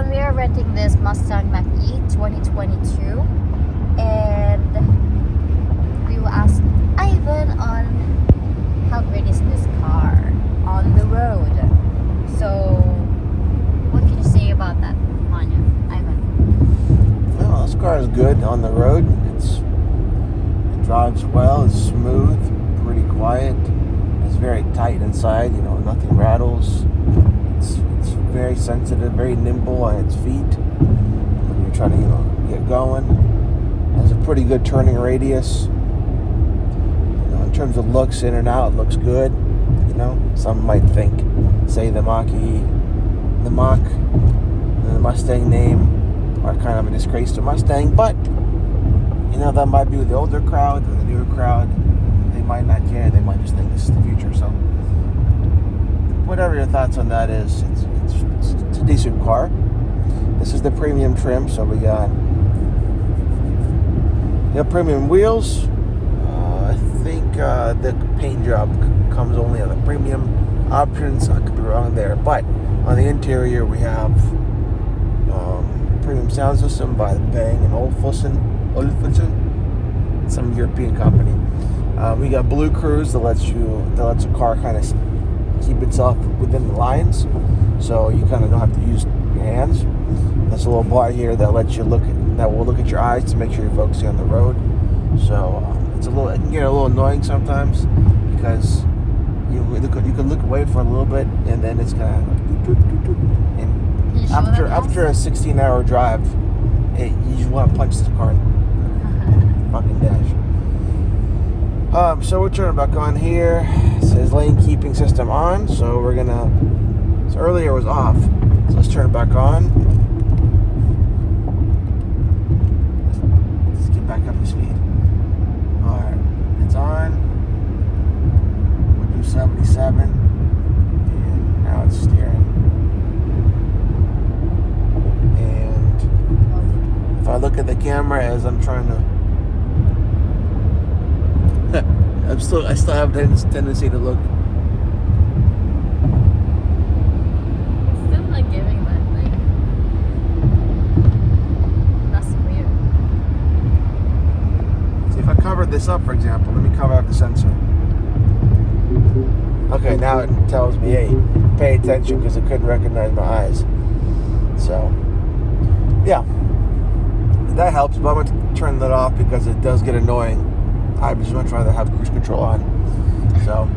we are renting this Mustang Mach-E 2022, and we will ask Ivan on how great is this car on the road. So, what can you say about that, Manya, Ivan? Well, this car is good on the road. It drives well. It's smooth, pretty quiet. It's very tight inside. Nothing rattles. It's very sensitive, very nimble on its feet when you're trying to get going. It has a pretty good turning radius. In terms of looks, in and out, it looks good. Some might say the Mach, and the Mustang name are kind of a disgrace to Mustang, but that might be with the older crowd or the newer crowd. They might not care. They might just think this is the future. So, whatever your thoughts on that is, it's a decent car. This is the premium trim, so we got premium wheels. I think the paint job comes only on the premium options. I could be wrong there, but on the interior we have premium sound system by the Bang and Olufsen, some European company. We got Blue Cruise that lets a car kind of keep itself within the lines, so you kind of don't have to use your hands. There's a little bar here that will look at your eyes to make sure you're focusing on the road. So it can get a little annoying sometimes because you can look away for a little bit and then it's kind of and after a 16-hour drive, you just want to punch the car fucking dash. So we're turning back on here. It says lane keeping system on, so earlier it was off, so let's turn it back on. Let's get back up to speed. Alright, it's on. We'll do 77, and now it's steering. And if I look at the camera as I'm trying to I still have this tendency to look. It's still not giving that thing. That's weird. See, if I covered this up, for example, let me cover up the sensor. Okay, now it tells me, hey, pay attention because it couldn't recognize my eyes. So, yeah, that helps. But I'm going to turn that off because it does get annoying. I just want to try to have cruise control on. So,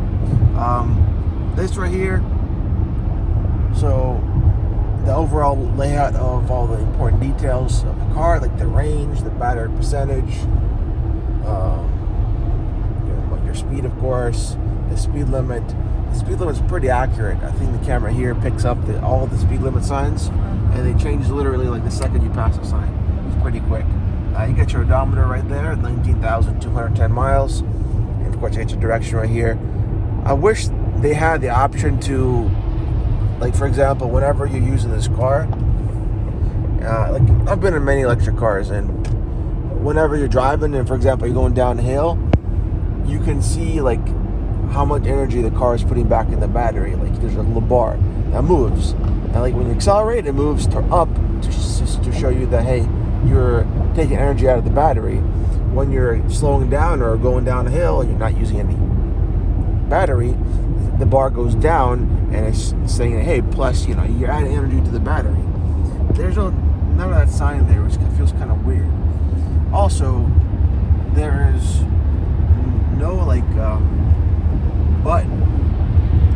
this right here. So, the overall layout of all the important details of the car, like the range, the battery percentage, your speed, of course, the speed limit. The speed limit is pretty accurate. I think the camera here picks up all of the speed limit signs, and they change literally like the second you pass a sign. It's pretty quick. You get your odometer right there, 19,210 miles. And of course, you get your direction right here. I wish they had the option to, like, for example, whenever you're using this car, like I've been in many electric cars, and whenever you're driving, and for example, you're going downhill, you can see like how much energy the car is putting back in the battery. Like there's a little bar that moves, and like when you accelerate, it moves up to show you that, hey, you're taking energy out of the battery. When you're slowing down or going down a hill, you're not using any battery, the bar goes down and it's saying, hey, plus, you're adding energy to the battery. There's none of that sign there, which feels kind of weird. Also, there is no button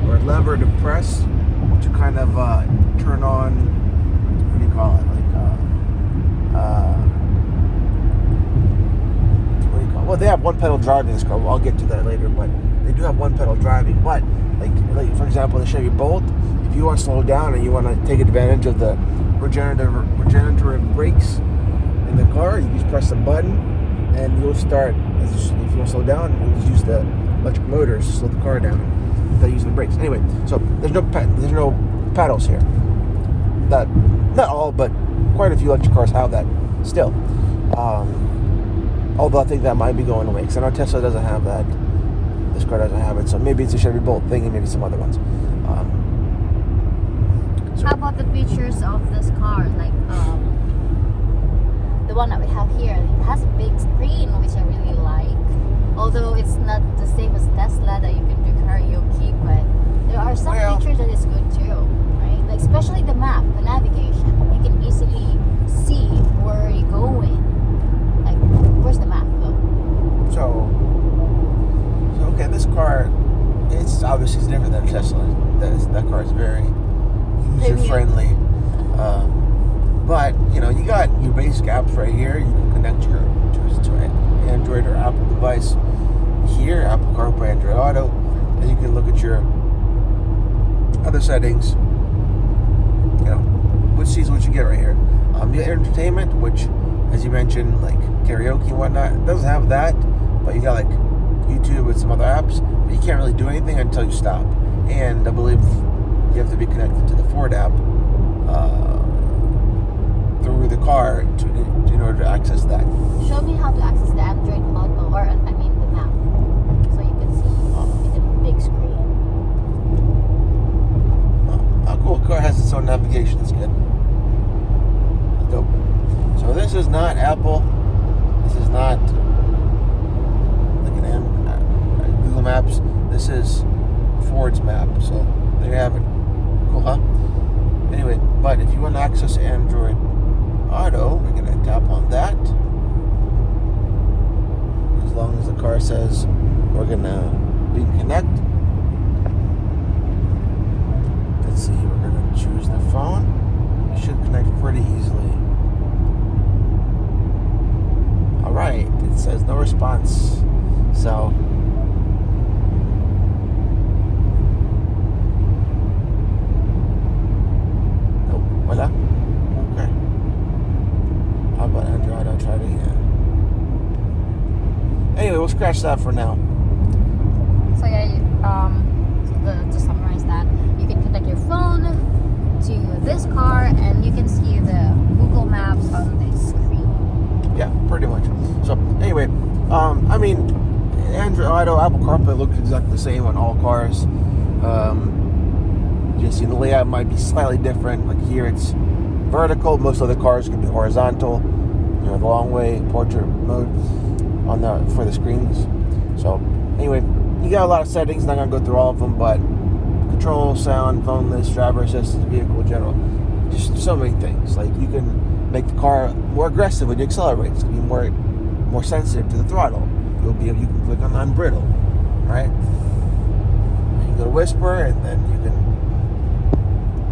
or lever to press to kind of turn on, what do you call it? Well, they have one pedal driving in this car. Well, I'll get to that later, but they do have one pedal driving. But like for example, the Chevy Bolt, if you want to slow down and you want to take advantage of the regenerative brakes in the car, you just press the button and you'll start. If you want to slow down, you'll just use the electric motors to slow the car down without using the brakes. Anyway, so there's no pedals here. Not all, but quite a few electric cars have that still. Although I think that might be going away, because I know Tesla doesn't have that. This car doesn't have it, so maybe it's a Chevy Bolt thing, and maybe some other ones. How about the features of this car, like the one that we have here, it has a big screen, which I really like. Although it's not the same as Tesla that you can do karaoke, but there are some features that is good too, right? Like especially the map, the navigation. You can easily see where you're going. Like, where's the map though? So okay, this car, it's obviously different than Tesla. That car is very user-friendly. But, you know, you got your basic apps right here. You can connect to an Android or Apple device here, Apple CarPlay, Android Auto. And you can look at your other settings, you know, which sees what you get right here. You got entertainment, which, as you mentioned, like karaoke and whatnot, it doesn't have that. But you got like YouTube and some other apps, but you can't really do anything until you stop. And I believe you have to be connected to the Ford app through the car in order to access that. Show me how to access the Android Auto, or I mean the map, so you can see it in the big screen. Oh, cool. Car has its own navigation. That's good. Dope. So this is not Apple. This is not like an Google Maps. This is Ford's map. So there you have it. Cool, huh? Anyway, but if you want to access Android Auto, we're going to tap on that. As long as the car says we can connect. Let's see, we're going to choose the phone. It should connect pretty easily. Alright, it says no response. So voila. Okay. How about Android? I'll try it again. Anyway, we'll scratch that for now. So yeah, to summarize that, you can connect your phone to this car, and you can see the Google Maps on this screen. Yeah, pretty much. So anyway, I mean, Android Auto, Apple CarPlay looks exactly the same on all cars. Just, you know, the layout might be slightly different. Like here it's vertical. Most other cars can be horizontal. You know, the long way portrait mode on for the screens. So anyway, you got a lot of settings. Not gonna go through all of them, but control, sound, phone list, driver assistance, vehicle in general. Just so many things. Like you can make the car more aggressive when you accelerate. It's gonna be more sensitive to the throttle. You can click on unbridle, right? You can go to whisper, and then you can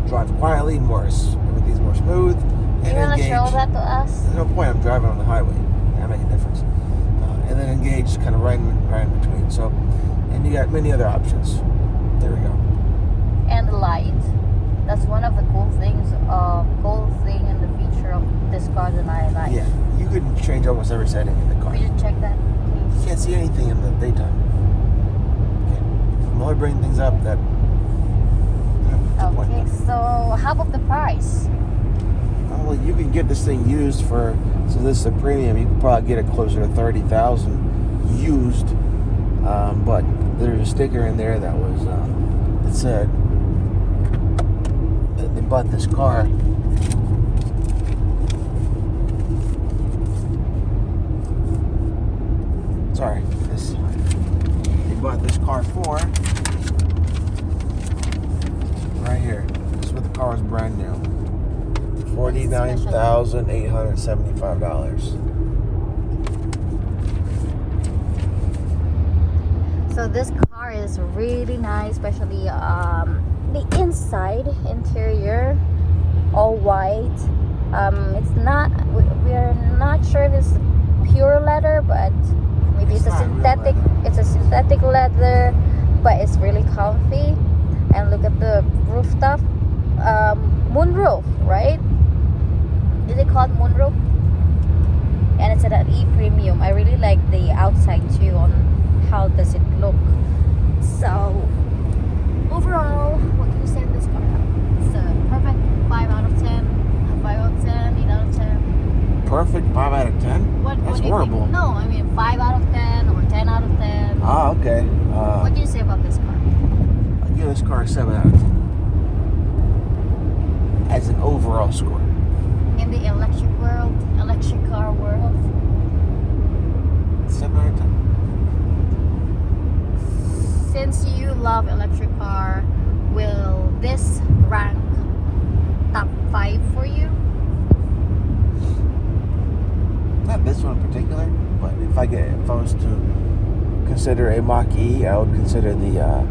drive quietly, everything's more smooth. And you want to show that to us? There's no point. I'm driving on the highway. That make a difference. And then engage, kind of right in between. So, and you got many other options. There we go. And the light. That's one of the cool thing and the feature of this car that I like. Yeah, you could change almost every setting in the car. Could you check that, please? You can't see anything in the daytime. Okay. I'm only bringing things up that. Okay, so how about the price? Well, you can get this thing used for, so this is a premium, you could probably get it closer to $30,000 used, but there's a sticker in there that was, it said that they bought this car they bought this car for, right here, this is what the car was brand new. $49,875. So this car is really nice, especially the interior, all white. It's not. We're not sure if it's pure leather, but maybe it's a synthetic. It's a synthetic leather, but it's really comfy. And look at the rooftop, moonroof, right? Is it called moonroof? And it's at an E premium. I really like the outside too. On how does it look? So overall, what can you say of this car? It's a perfect 5 out of 10, 5 out of 10, 8 out of 10. Perfect 5 out of 10? That's horrible. No, I mean 5 out of 10 or 10 out of 10. Ah, okay. What can you say about this car? I'll give this car a 7 out of 10. As an overall overall score. In the electric car world, 7 out of 10. since you love electric car, will this rank top 5 for you? Not this one in particular, but if I was to consider a Mach E, I would consider the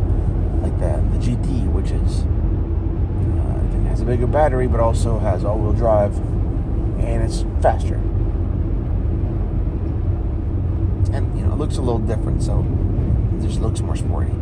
GT, which is I think has a bigger battery, but also has all-wheel drive, and it's faster, and it looks a little different, so it just looks more sporty.